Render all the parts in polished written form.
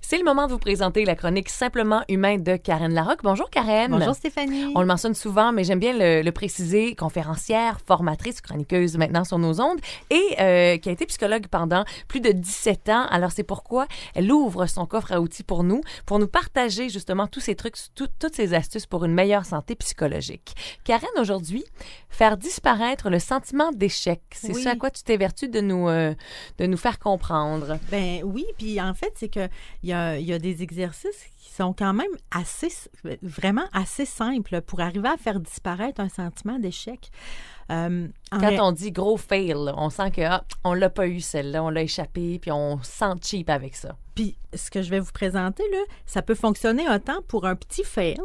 C'est le moment de vous présenter la chronique Simplement humain de Karen Larocque. Bonjour Karen. Bonjour Stéphanie. On le mentionne souvent, mais j'aime bien le préciser, conférencière, formatrice, chroniqueuse maintenant sur nos ondes et qui a été psychologue pendant plus de 17 ans. Alors c'est pourquoi elle ouvre son coffre à outils pour nous partager justement tous ces trucs, toutes ces astuces pour une meilleure santé psychologique. Karen, aujourd'hui, faire disparaître le sentiment d'échec. C'est Oui. ça à quoi tu t'évertues de nous faire comprendre. Ben oui, puis en fait, c'est que il y a des exercices qui sont quand même vraiment assez simples pour arriver à faire disparaître un sentiment d'échec. Quand on dit gros fail, on sent que on l'a pas eu celle-là, on l'a échappé, puis on se sent cheap avec ça. Puis ce que je vais vous présenter, là, ça peut fonctionner autant pour un petit fail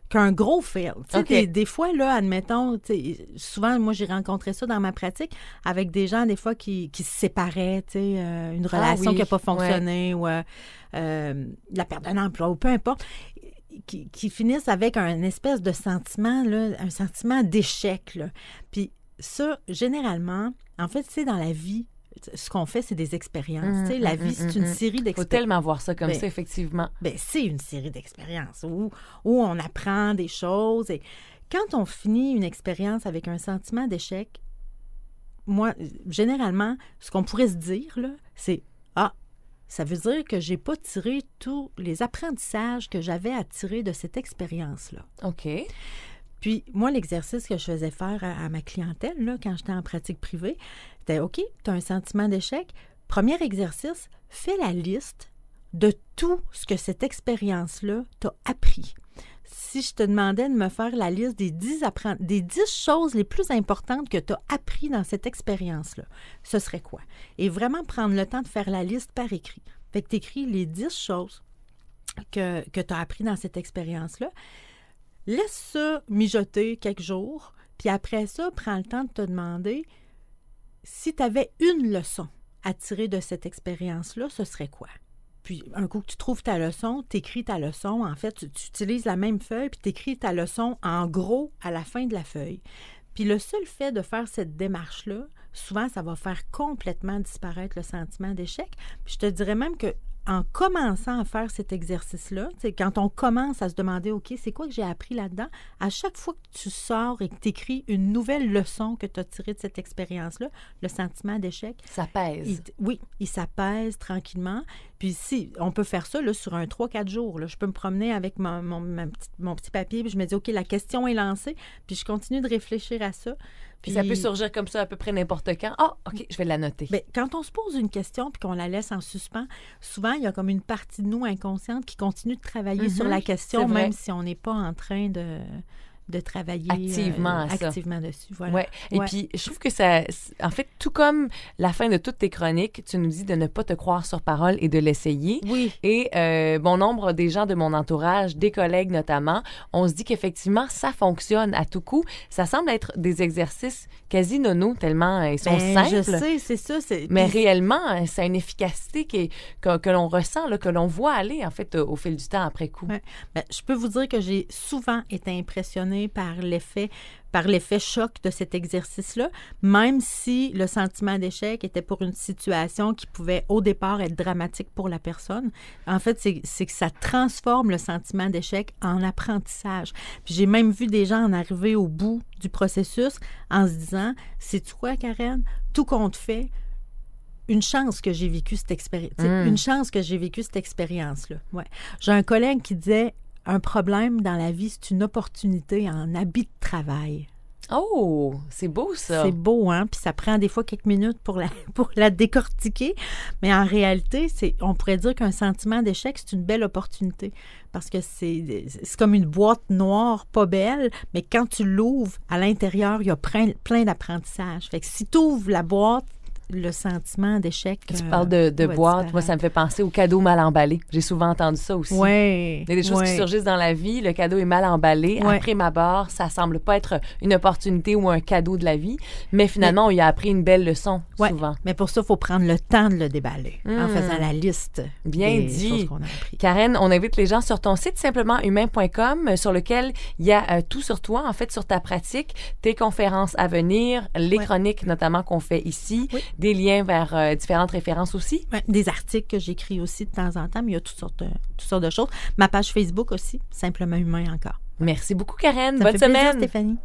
qu'un gros fail. Tu sais, OK. des fois, là, admettons, tu sais, souvent, moi, j'ai rencontré ça dans ma pratique avec des gens, des fois, qui se séparaient, tu sais, une relation oui, qui n'a pas fonctionné ou la perte d'un emploi ou peu importe, qui finissent avec un espèce de sentiment, là, un sentiment d'échec, là. Puis ça, généralement, en fait, c'est dans la vie, ce qu'on fait, c'est des expériences. Tu sais, la vie, c'est une série Faut d'expériences. tellement voir ça comme Ben, ça, effectivement. Ben, c'est une série d'expériences où on apprend des choses. Et quand on finit une expérience avec un sentiment d'échec, moi, généralement, ce qu'on pourrait se dire, là, c'est « Ah, ça veut dire que j'ai pas tiré tous les apprentissages que j'avais à tirer de cette expérience-là. » OK. Puis, moi, l'exercice que je faisais faire à ma clientèle, là, quand j'étais en pratique privée, c'était « OK, tu as un sentiment d'échec. Premier exercice, fais la liste de tout ce que cette expérience-là t'a appris. » Si je te demandais de me faire la liste des 10 choses les plus importantes que tu as appris dans cette expérience-là, ce serait quoi? Et vraiment prendre le temps de faire la liste par écrit. Fait que tu écris les 10 choses que tu as appris dans cette expérience-là. Laisse ça mijoter quelques jours, puis après ça, prends le temps de te demander si tu avais une leçon à tirer de cette expérience-là, ce serait quoi? Puis, un coup que tu trouves ta leçon, tu écris ta leçon. En fait, tu utilises la même feuille, puis tu écris ta leçon en gros à la fin de la feuille. Puis, le seul fait de faire cette démarche-là, souvent, ça va faire complètement disparaître le sentiment d'échec. Puis, je te dirais même que en commençant à faire cet exercice-là, tu sais, quand on commence à se demander, OK, c'est quoi que j'ai appris là-dedans? À chaque fois que tu sors et que tu écris une nouvelle leçon que tu as tirée de cette expérience-là, le sentiment d'échec, Ça pèse. il s'apaise tranquillement. Puis si, on peut faire ça là, sur un 3-4 jours. Là. Je peux me promener avec mon petit papier, puis je me dis, OK, la question est lancée, puis je continue de réfléchir à ça. Puis ça peut surgir comme ça à peu près n'importe quand. Ah, OK, je vais la noter. Bien, quand on se pose une question puis qu'on la laisse en suspens, souvent, il y a comme une partie de nous inconsciente qui continue de travailler sur la question, c'est vrai. même si on n'est pas en train de travailler Activement à ça. activement dessus. Voilà. Ouais. Et puis, je trouve que ça... En fait, tout comme la fin de toutes tes chroniques, tu nous dis de ne pas te croire sur parole et de l'essayer. Oui. Et bon nombre des gens de mon entourage, des collègues notamment, on se dit qu'effectivement, ça fonctionne à tout coup. Ça semble être des exercices quasi nono, tellement ils sont simples. Je sais, c'est ça. Mais réellement, ça a une efficacité que l'on ressent, là, que l'on voit aller, en fait, au fil du temps après coup. Ouais. Bien, je peux vous dire que j'ai souvent été impressionnée par l'effet choc de cet exercice-là, même si le sentiment d'échec était pour une situation qui pouvait au départ être dramatique pour la personne. En fait, c'est que ça transforme le sentiment d'échec en apprentissage. Puis j'ai même vu des gens en arriver au bout du processus en se disant, sais-tu quoi, Karen? Tout compte fait, une chance que j'ai vécu cette expérience. Une chance que j'ai vécu cette expérience-là. Ouais. J'ai un collègue qui disait, un problème dans la vie, c'est une opportunité en habit de travail. Oh, c'est beau ça. C'est beau, hein? Puis ça prend des fois quelques minutes pour la décortiquer. Mais en réalité, on pourrait dire qu'un sentiment d'échec, c'est une belle opportunité. Parce que c'est comme une boîte noire, pas belle, mais quand tu l'ouvres, à l'intérieur, il y a plein d'apprentissages. Fait que si tu ouvres la boîte, le sentiment d'échec. Tu parles de boîte. Moi, ça me fait penser au cadeau mal emballé. J'ai souvent entendu ça aussi. Oui. Il y a des choses qui surgissent dans la vie. Le cadeau est mal emballé. Ouais. Après ma barre, ça semble pas être une opportunité ou un cadeau de la vie. Mais finalement, on y a appris une belle leçon, souvent. Mais pour ça, il faut prendre le temps de le déballer en faisant la liste Bien des dit. choses qu'on a appris. Karen, on invite les gens sur ton site simplementhumain.com sur lequel il y a tout sur toi, en fait, sur ta pratique, tes conférences à venir, les chroniques notamment qu'on fait ici, des liens vers différentes références aussi. Ouais, des articles que j'écris aussi de temps en temps, mais il y a toutes sortes de choses. Ma page Facebook aussi, Simplement Humain encore. Merci beaucoup, Karen. Ça Bonne me fait plaisir, semaine. Stéphanie.